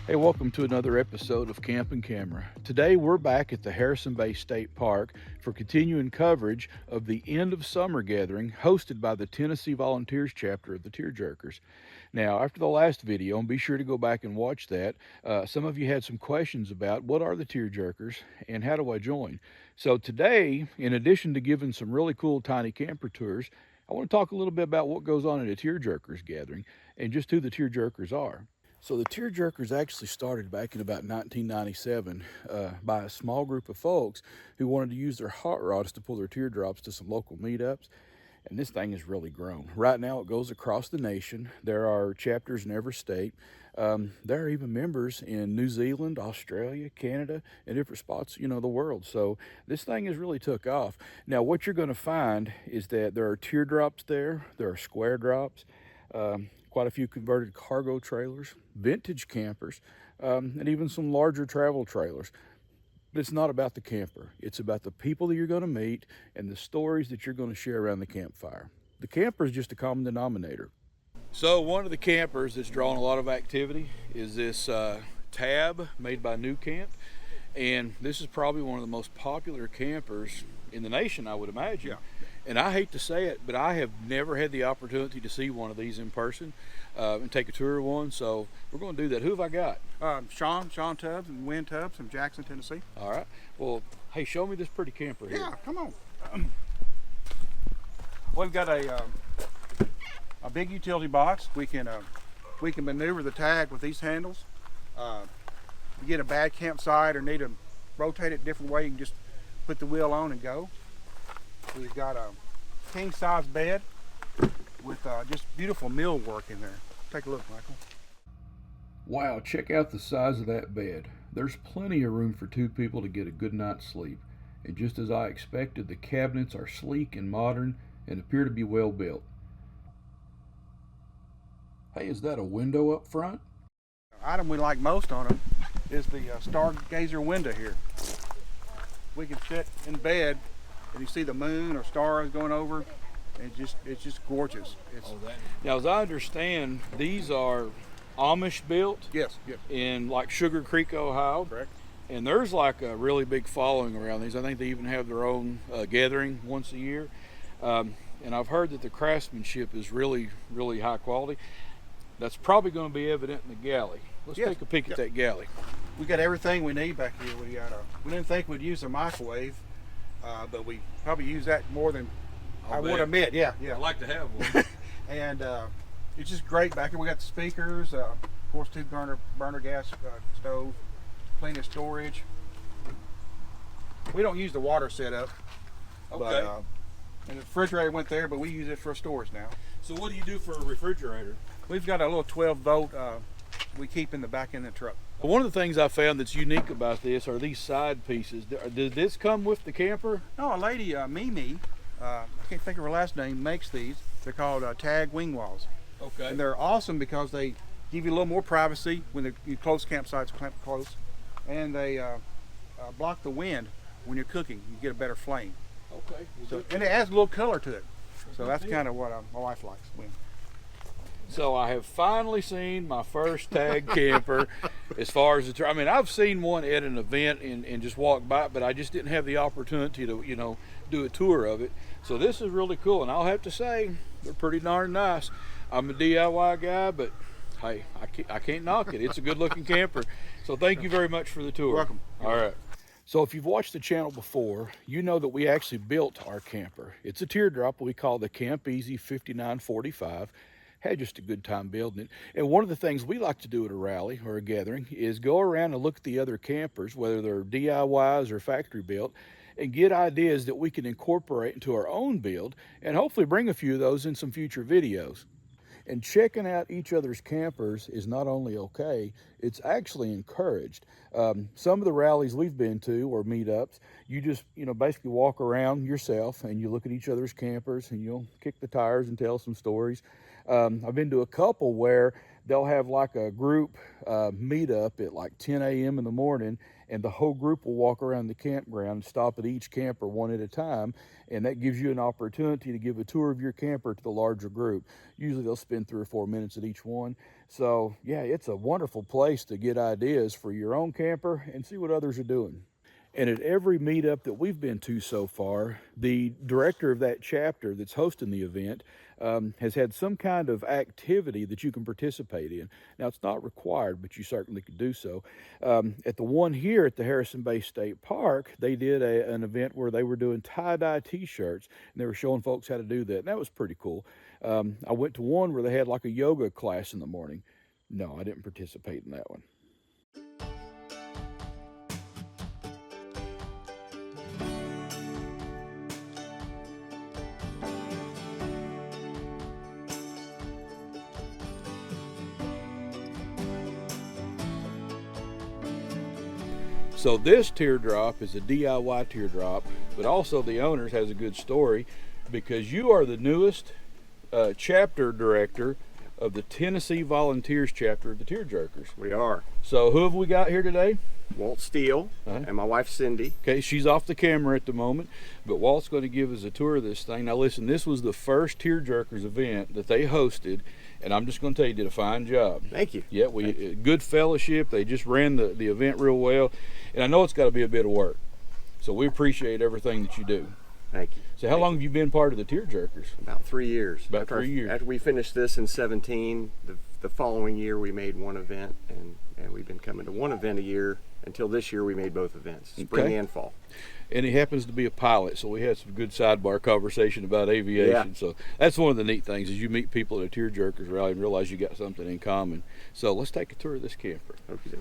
Hey, welcome to another episode of Camp and Camera. Today we're back at the Harrison Bay State Park for continuing coverage of the end of summer gathering hosted by the Tennessee Volunteers chapter of the TearJerkers. Now, after the last video, and be sure to go back and watch that, some of you had some questions about what are the TearJerkers and how do I join. So today, in addition to giving some really cool tiny camper tours, I want to talk a little bit about what goes on at a TearJerkers gathering and just who the TearJerkers are. So the TearJerkers actually started back in about 1997 by a small group of folks who wanted to use their hot rods to pull their teardrops to some local meetups. And this thing has really grown. Right now it goes across the nation. There are chapters in every state. There are even members in New Zealand, Australia, Canada, and different spots, the world. So this thing has really took off. Now what you're going to find is that there are teardrops there. There are Squaredrops. Quite a few converted cargo trailers, vintage campers, and even some larger travel trailers. But it's not about the camper. It's about the people that you're going to meet and the stories that you're going to share around the campfire. The camper is just a common denominator. So one of the campers that's drawing a lot of activity is this tab made by Nucamp. And this is probably one of the most popular campers in the nation, I would imagine. Yeah. And I hate to say it, but I have never had the opportunity to see one of these in person and take a tour of one. So we're going to do that. Who have I got? Sean Tubbs and Wynn Tubbs from Jackson, Tennessee. All right. Well, hey, show me this pretty camper here. Yeah, come on. We've got a big utility box. We can maneuver the tag with these handles. You get a bad campsite or need to rotate it a different way, you can just put the wheel on and go. We've got a king size bed with just beautiful millwork in there. Take a look, Michael. Wow, check out the size of that bed. There's plenty of room for two people to get a good night's sleep. And just as I expected, the cabinets are sleek and modern and appear to be well built. Hey, is that a window up front? The item we like most on them is the stargazer window here. We can sit in bed and you see the moon or stars going over, and it's just gorgeous. Now, as I understand, these are Amish built. Yes. In like Sugar Creek, Ohio. Correct. And there's like a really big following around these. I think they even have their own gathering once a year. And I've heard that the craftsmanship is really, really high quality. That's probably going to be evident in the galley. Let's take a peek at that galley. We got everything we need back here. We didn't think we'd use a microwave, but we probably use that more than I would admit. Yeah. I'd like to have one. And it's just great back here. We got the speakers, of course, two burner gas stove, plenty of storage. We don't use the water setup. Okay. But, and the refrigerator went there, but we use it for storage now. So what do you do for a refrigerator? We've got a little 12-volt we keep in the back end of the truck. One of the things I found that's unique about this are these side pieces. Does this come with the camper? No, a lady, Mimi, I can't think of her last name, makes these. They're called tag wing walls. Okay. And they're awesome because they give you a little more privacy when you close campsites close, and they block the wind when you're cooking. You get a better flame. Okay. And it adds a little color to it. So that's kind of what my wife likes. So I have finally seen my first tag camper. As far as I mean, I've seen one at an event and just walked by, but I just didn't have the opportunity to, do a tour of it. So this is really cool. And I'll have to say, They're pretty darn nice. I'm a DIY guy, but hey, I can't knock it. It's a good looking camper. So thank you very much for the tour. Welcome. All right. So if you've watched the channel before, you know that we actually built our camper. It's a teardrop we call the Camp Easy 5945. Had just a good time building it. And one of the things we like to do at a rally or a gathering is go around and look at the other campers, whether they're DIYs or factory built, and get ideas that we can incorporate into our own build and hopefully bring a few of those in some future videos. And checking out each other's campers is not only okay, it's actually encouraged. Some of the rallies we've been to or meetups, you just, basically walk around yourself and you look at each other's campers and you'll kick the tires and tell some stories. I've been to a couple where they'll have like a group meetup at like 10 a.m. in the morning, and the whole group will walk around the campground and stop at each camper one at a time, and that gives you an opportunity to give a tour of your camper to the larger group. Usually they'll spend 3 or 4 minutes at each one. So yeah, it's a wonderful place to get ideas for your own camper and see what others are doing. And at every meetup that we've been to so far, the director of that chapter that's hosting the event has had some kind of activity that you can participate in. Now, it's not required, but you certainly could do so. At the one here at the Harrison Bay State Park, they did an event where they were doing tie-dye t-shirts, and they were showing folks how to do that, and that was pretty cool. I went to one where they had like a yoga class in the morning. No, I didn't participate in that one. So this teardrop is a DIY teardrop, but also the owners has a good story because you are the newest chapter director of the Tennessee Volunteers chapter of the TearJerkers. We are. So who have we got here today? Walt Steele and my wife Cindy. Okay, she's off the camera at the moment, but Walt's going to give us a tour of this thing. Now listen, this was the first TearJerkers event that they hosted, and I'm just going to tell you, did a fine job. Thank you. Yeah, good fellowship. They just ran the event real well, and I know it's got to be a bit of work. So we appreciate everything that you do. Thank you. So how long have you been part of the TearJerkers? About 3 years. About 3 years. After we finished this in 17, the following year we made one event, and we've been coming to one event a year until this year. We made both events, spring and fall. And he happens to be a pilot, so we had some good sidebar conversation about aviation. Yeah. So that's one of the neat things is you meet people at a TearJerkers rally and realize you got something in common. So let's take a tour of this camper. Okay.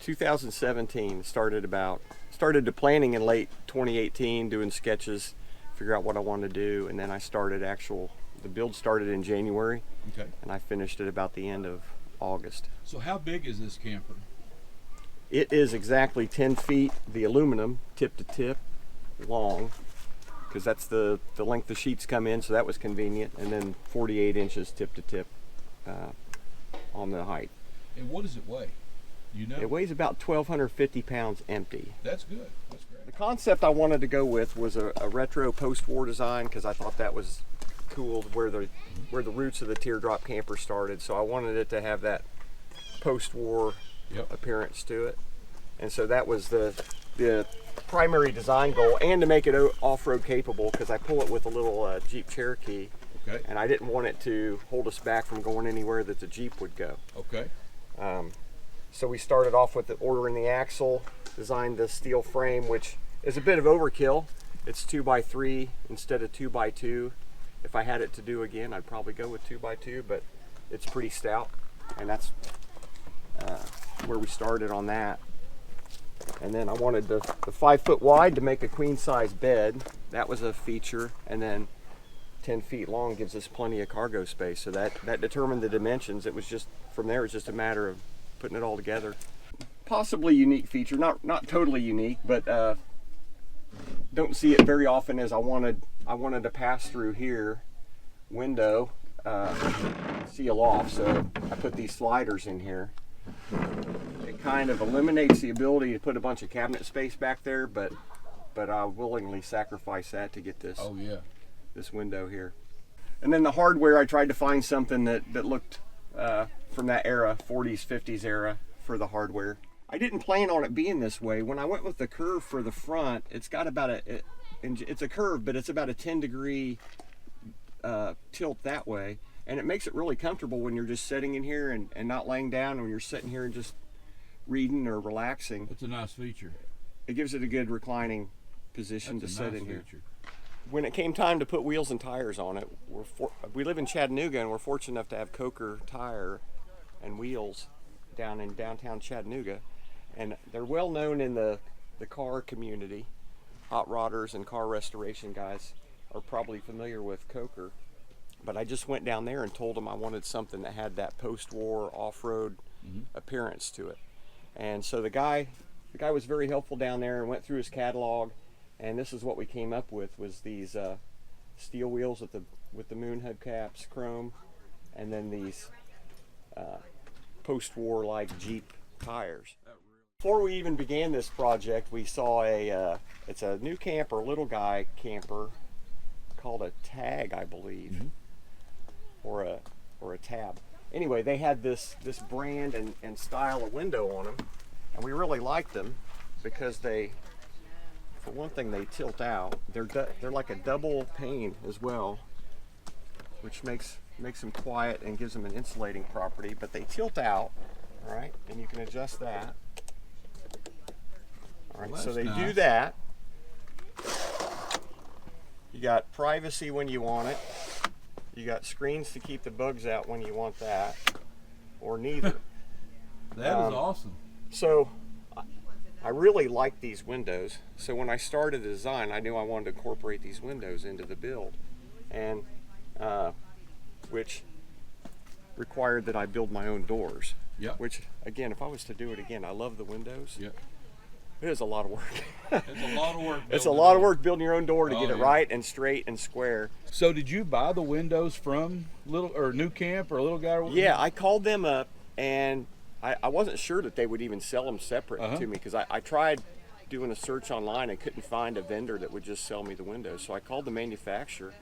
2017 started to planning in late 2018, doing sketches, figure out what I wanted to do, and then I started the build started in January. Okay. And I finished it about the end of August. So how big is this camper? It is exactly 10 feet, the aluminum, tip to tip, long, because that's the length the sheets come in, so that was convenient, and then 48 inches tip to tip on the height. And what does it weigh? You know? It weighs about 1,250 pounds empty. That's good. That's great. The concept I wanted to go with was a retro post-war design, because I thought that was cool, where the roots of the teardrop camper started. So I wanted it to have that post-war appearance to it, and so that was the primary design goal, and to make it off-road capable, because I pull it with a little Jeep Cherokee. Okay. And I didn't want it to hold us back from going anywhere that the Jeep would go. Okay. So we started off with ordering the axle, designed the steel frame, which is a bit of overkill. It's 2x3 instead of 2x2. If I had it to do again, I'd probably go with 2x2, but it's pretty stout, and that's where we started on that. And then I wanted the 5 foot wide to make a queen size bed. That was a feature, and then 10 feet long gives us plenty of cargo space. So that determined the dimensions. It was just, from there, it's just a matter of putting it all together. Possibly unique feature, not totally unique, but don't see it very often, as I wanted to pass through here, window, seal off. So I put these sliders in here. It kind of eliminates the ability to put a bunch of cabinet space back there, but I willingly sacrifice that to get this. Oh yeah. This window here. And then the hardware, I tried to find something that looked from that era, 40s, 50s era, for the hardware. I didn't plan on it being this way. When I went with the curve for the front, it's got about it's a curve, but it's about a 10-degree tilt that way, and it makes it really comfortable when you're just sitting in here and not laying down, when you're sitting here and just reading or relaxing. That's a nice feature. It gives it a good reclining position to sit in here. Feature. When it came time to put wheels and tires on it, we live in Chattanooga, and we're fortunate enough to have Coker tire and wheels down in downtown Chattanooga, and they're well known in the car community. Hot rodders and car restoration guys are probably familiar with Coker, but I just went down there and told them I wanted something that had that post-war off-road appearance to it. And so the guy was very helpful down there and went through his catalog, and this is what we came up with, was these steel wheels with the moon hubcaps, chrome, and then these post-war like Jeep tires. Before we even began this project, we saw it's a new camper, little guy camper called a Tag, I believe, or a Tab. Anyway, they had this brand and style of window on them, and we really liked them because they, for one thing, they tilt out. They're like a double pane as well, which makes them quiet and gives them an insulating property, but they tilt out, all right, and you can adjust that. All right, Well, so they that's do nice. that. You got privacy when you want it. You got screens to keep the bugs out when you want that, or neither. That is awesome. So I really like these windows. So when I started the design, I knew I wanted to incorporate these windows into the build, and which required that I build my own doors. Yeah. Which, again, if I was to do it again, I love the windows. Yeah. It is a lot of work. It's a lot of work. It's a lot of work building your own door to Oh, get it yeah. right and straight and square. So did you buy the windows from Nucamp or Little Guy? Or Yeah, I called them up, and I wasn't sure that they would even sell them separate to me, because I tried doing a search online and couldn't find a vendor that would just sell me the windows. So I called the manufacturer,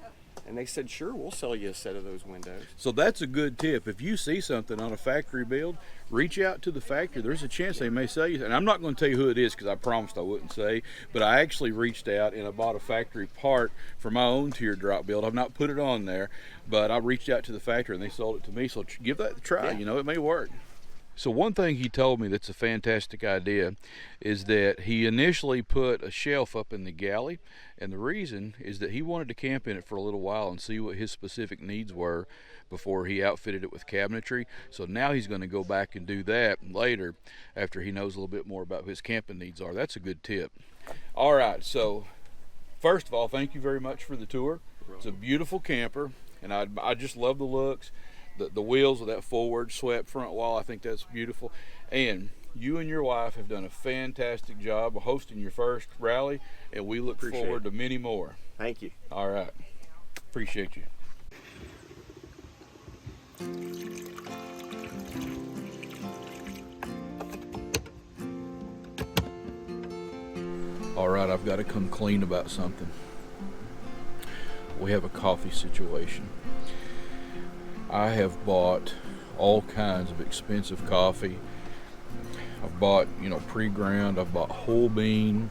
and they said, sure, we'll sell you a set of those windows. So that's a good tip. If you see something on a factory build, reach out to the factory. There's a chance they may sell you. And I'm not going to tell you who it is because I promised I wouldn't say. But I actually reached out and I bought a factory part for my own teardrop build. I've not put it on there, but I reached out to the factory and they sold it to me. So give that a try. Yeah. You know, it may work. So one thing he told me that's a fantastic idea is that he initially put a shelf up in the galley, and the reason is that he wanted to camp in it for a little while and see what his specific needs were before he outfitted it with cabinetry. So now he's going to go back and do that later after he knows a little bit more about what his camping needs are. That's a good tip. All right, so first of all, thank you very much for the tour. It's a beautiful camper, and I just love the looks. The wheels with that forward swept front wall, I think that's beautiful. And you and your wife have done a fantastic job of hosting your first rally, and we look forward to many more. Thank you. All right. Appreciate you. All right, I've got to come clean about something. We have a coffee situation. I have bought all kinds of expensive coffee. I've bought, pre-ground. I've bought whole bean.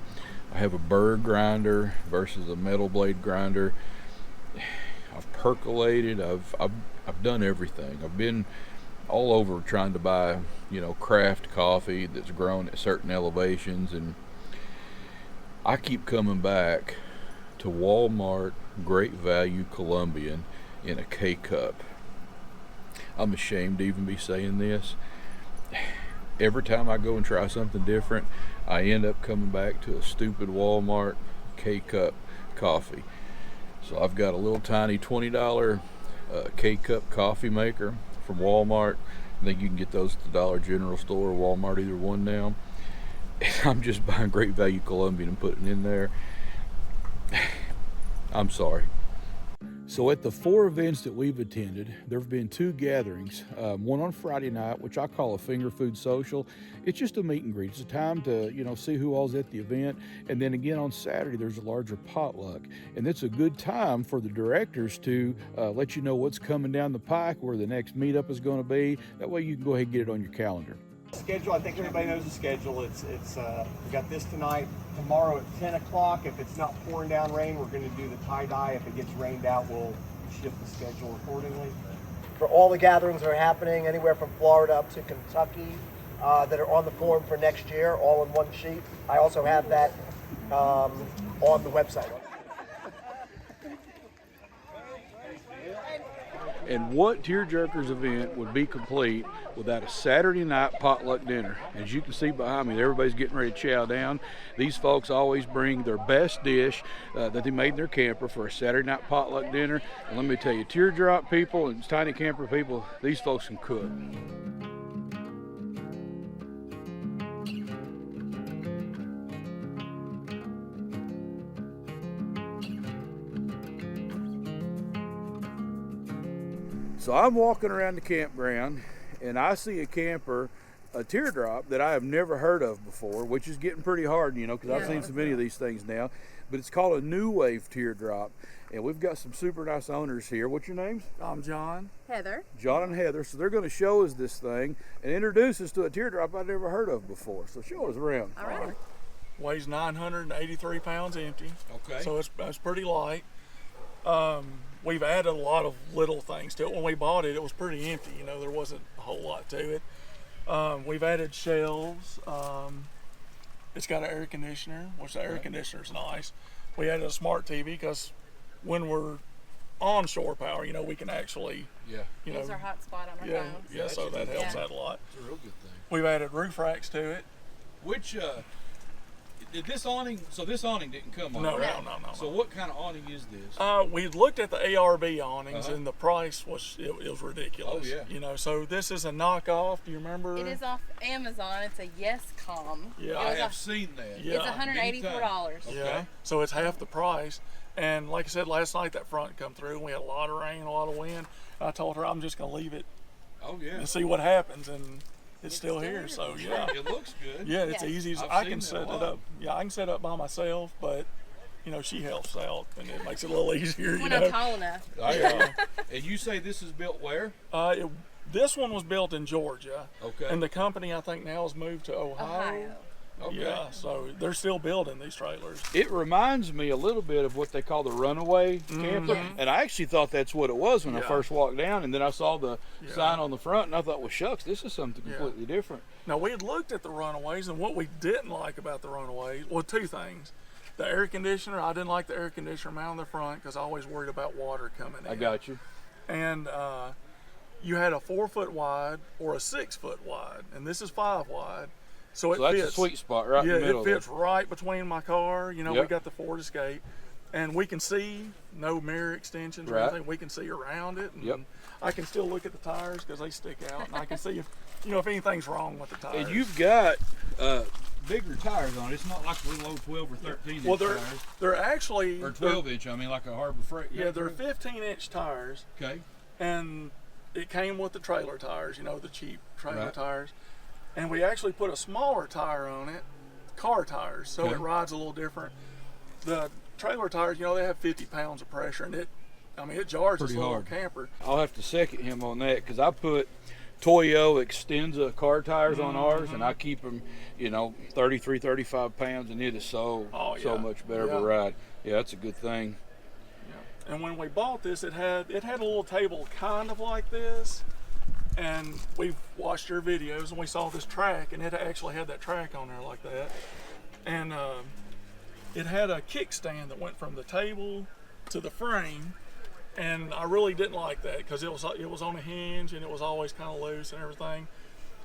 I have a burr grinder versus a metal blade grinder. I've percolated. I've done everything. I've been all over trying to buy, craft coffee that's grown at certain elevations, and I keep coming back to Walmart Great Value Colombian in a K-cup. I'm ashamed to even be saying this. Every time I go and try something different, I end up coming back to a stupid Walmart K-cup coffee. So I've got a little tiny $20 K-cup coffee maker from Walmart. I think you can get those at the Dollar General store or Walmart, either one now. And I'm just buying Great Value Colombian and putting it in there. I'm sorry. So at the 4 events that we've attended, there have been 2 gatherings. One on Friday night, which I call a finger food social. It's just a meet and greet. It's a time to, see who all's at the event. And then again on Saturday, there's a larger potluck. And it's a good time for the directors to let you know what's coming down the pike, where the next meetup is going to be. That way you can go ahead and get it on your calendar. Schedule, I think everybody knows the schedule. We got this tonight. Tomorrow at 10 o'clock, if it's not pouring down rain, we're going to do the tie-dye. If it gets rained out, we'll shift the schedule accordingly. For all the gatherings that are happening, anywhere from Florida up to Kentucky, that are on the form for next year, all in one sheet. I also have that on the website. And what TearJerkers event would be complete without a Saturday night potluck dinner? As you can see behind me, everybody's getting ready to chow down. These folks always bring their best dish that they made in their camper for a Saturday night potluck dinner. And let me tell you, Teardrop people and tiny camper people, these folks can cook. So I'm walking around the campground and I see a camper, a Teardrop, that I have never heard of before, which is getting pretty hard, you know, because I've seen so many of these things now. But it's called a new Wave Teardrop. And we've got some super nice owners here. What's your names? I'm John. Heather. John and Heather. So they're going to show us this thing and introduce us to a Teardrop I've never heard of before. So show us around. All right. Weighs 983 pounds empty. Okay. So it's pretty light. We've added a lot of little things to it. When we bought it, it was pretty empty. You know, there wasn't a whole lot to it. We've added shelves. It's got an air conditioner, which the air conditioner's nice. We added a smart TV because when we're on shore power, you know, we can actually, you know, Use our hotspot on our yeah, phones. yeah. So that helps out a lot. It's a real good thing. We've added roof racks to it. Which, did this awning, so this awning didn't come on, No, right? no. So what kind of awning is this? We looked at the ARB awnings, and the price was it was ridiculous. Oh, yeah. You know, so this is a knockoff. Do you remember? It is off Amazon. It's a YesCom. Yeah. I have seen that. Yeah. It's $184. Okay. Yeah. So it's half the price. And like I said, last night that front come through, and we had a lot of rain, a lot of wind. I told her I'm just gonna leave it Oh, yeah. and see what happens, and it's still here. So yeah. It looks good. Yeah, it's Yes. easy. I've I seen can that set a it lot. up. Yeah, I can set it up by myself, but you know, she helps out, and it makes it a little easier. You When know. I'm tall enough. And you say this is built where? This one was built in Georgia. Okay. And the company I think now has moved to Ohio. Okay. Yeah, so they're still building these trailers. It reminds me a little bit of what they call the runaway camper. Yes. And I actually thought that's what it was when I Yeah. first walked down, and then I saw the Yeah. sign on the front, and I thought, well, shucks, this is something completely different. Now we had looked at the Runaways, and what we didn't like about the Runaways, well, two things. The air conditioner, I didn't like the air conditioner mounted on the front because I always worried about water coming in. I got you. And you had a 4 foot wide or a 6 foot wide, and this is 5 wide. So it So that's fits. a sweet spot right in Yeah, the middle it fits there. right between my car. You know, we Yep. got the Ford Escape, and we can see no mirror extensions or Right. anything. We can see around it, and Yep. I can still look at the tires because they stick out, and I can see if if anything's wrong with the tires. And you've got bigger tires on it. It's not like the little old 12 or 13 well, inch they're tires. they're actually Or 12 inch, I mean, like a Harbor Freight. Yeah, they're 15-inch tires, Okay. and it came with the trailer tires. You know, the cheap trailer Right. tires. And we actually put a smaller tire on it, car tires, so Okay. it rides a little different. The trailer tires, you know, they have 50 pounds of pressure, and it jars this Pretty little hard. camper. I'll have to second him on that because I put Toyo Extensa car tires on ours, and I keep them, 33, 35 pounds, and it is so much better of Yeah. a ride. Yeah, that's a good thing. And when we bought this, it had a little table kind of like this, and we've watched your videos, and we saw this track, and it actually had that track on there like that, and it had a kickstand that went from the table to the frame, and I really didn't like that because it was on a hinge, and it was always kind of loose and everything.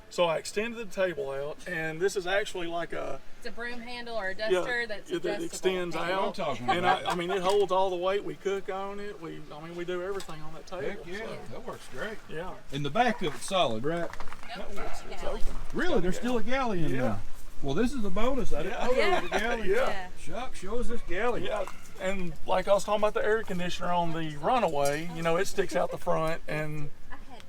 So I extended the table out, and this is actually like It's a broom handle or a duster that's that adjustable. extends what I'm out, talking and about. I mean it holds all the weight. We cook on it. We do everything on that table. Heck yeah, so, that works great. yeah. And the back of it's solid, right? It's Galley. open. Really? There's still a galley in Yeah. there. Well, this is a bonus. I didn't know there Yeah. was a galley. Yeah. Shucks, show us this galley. Yeah, and like I was talking about the air conditioner on the Runaway, it sticks out the front, and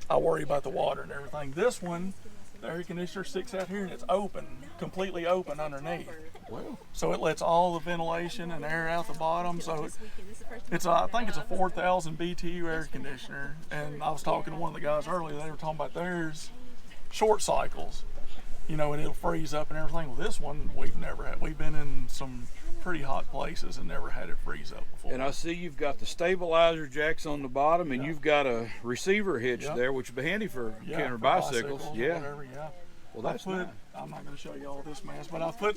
I worry about the water and everything. This one, the air conditioner sticks out here, and it's open, completely open underneath. Well, So it lets all the ventilation and air out the bottom. So I think it's a 4,000 BTU air conditioner. And I was talking to one of the guys earlier. They were talking about theirs short cycles, and it'll freeze up and everything. Well, this one we've never had. We've been in some pretty hot places and never had it freeze up before. And I see you've got the stabilizer jacks on the bottom, and Yeah. you've got a receiver hitch Yeah. there, which would be handy for yeah, camper for bicycles. or Yeah. whatever, yeah. Well, that's nice. I'm not going to show you all this mess, but I've put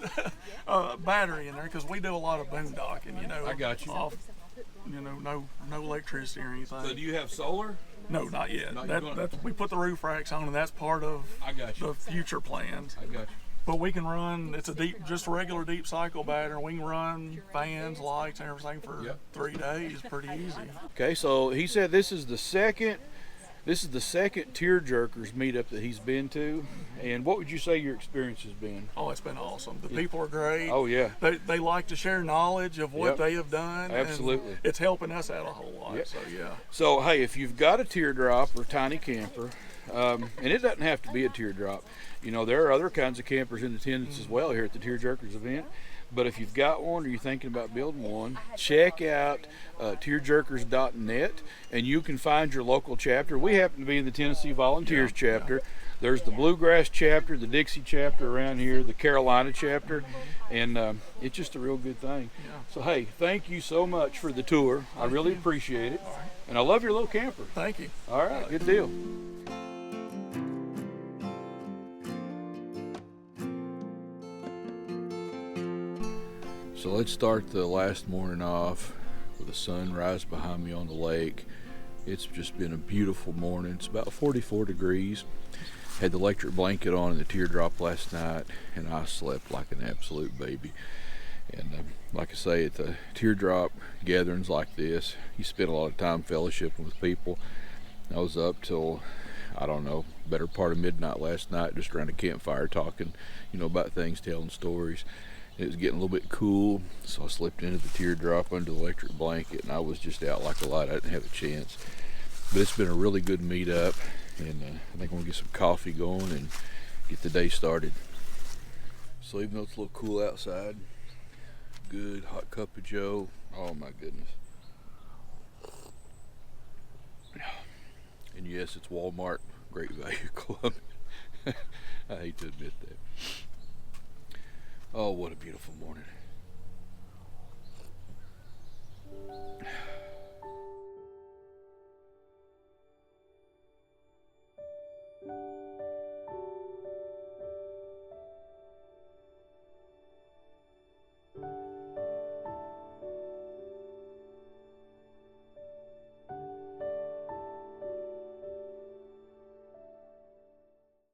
a battery in there because we do a lot of boondocking, you know. I got you. Off, you know, no electricity or anything. So do you have solar? No, not yet. Not We put the roof racks on, and that's part of I got you. the future plans. I got you. But we can run, it's just a regular deep cycle battery. We can run fans, lights, and everything for Yep. 3 days pretty easy. Okay, so he said this is the second TearJerkers meetup that he's been to. And what would you say your experience has been? Oh, it's been awesome. The people are great. Oh, yeah. They like to share knowledge of what Yep. they have done. Absolutely. And it's helping us out a whole lot. Yep. So, yeah. So, hey, if you've got a teardrop or tiny camper, and it doesn't have to be a teardrop, you know, there are other kinds of campers in attendance as well here at the TearJerkers event. But if you've got one or you're thinking about building one, check out TearJerkers.net, and you can find your local chapter. We happen to be in the Tennessee Volunteers chapter. There's the Bluegrass chapter, the Dixie chapter around here, the Carolina chapter, and it's just a real good thing. Yeah. So, hey, thank you so much for the tour. I really appreciate it. And I love your little camper. Thank you. All right, good deal. So let's start the last morning off with the sunrise behind me on the lake. It's just been a beautiful morning. It's about 44 degrees. Had the electric blanket on in the teardrop last night, and I slept like an absolute baby. And like I say, at the teardrop gatherings like this, you spend a lot of time fellowshipping with people. I was up till, I don't know, better part of midnight last night, just around a campfire talking, you know, about things, telling stories. It was getting a little bit cool, so I slipped into the teardrop under the electric blanket, and I was just out like a light. I didn't have a chance. But it's been a really good meetup, and I think I'm gonna get some coffee going and get the day started. So even though it's a little cool outside, good hot cup of joe. Oh my goodness. And yes, it's Walmart, Great Value Club. I hate to admit that. Oh, what a beautiful morning.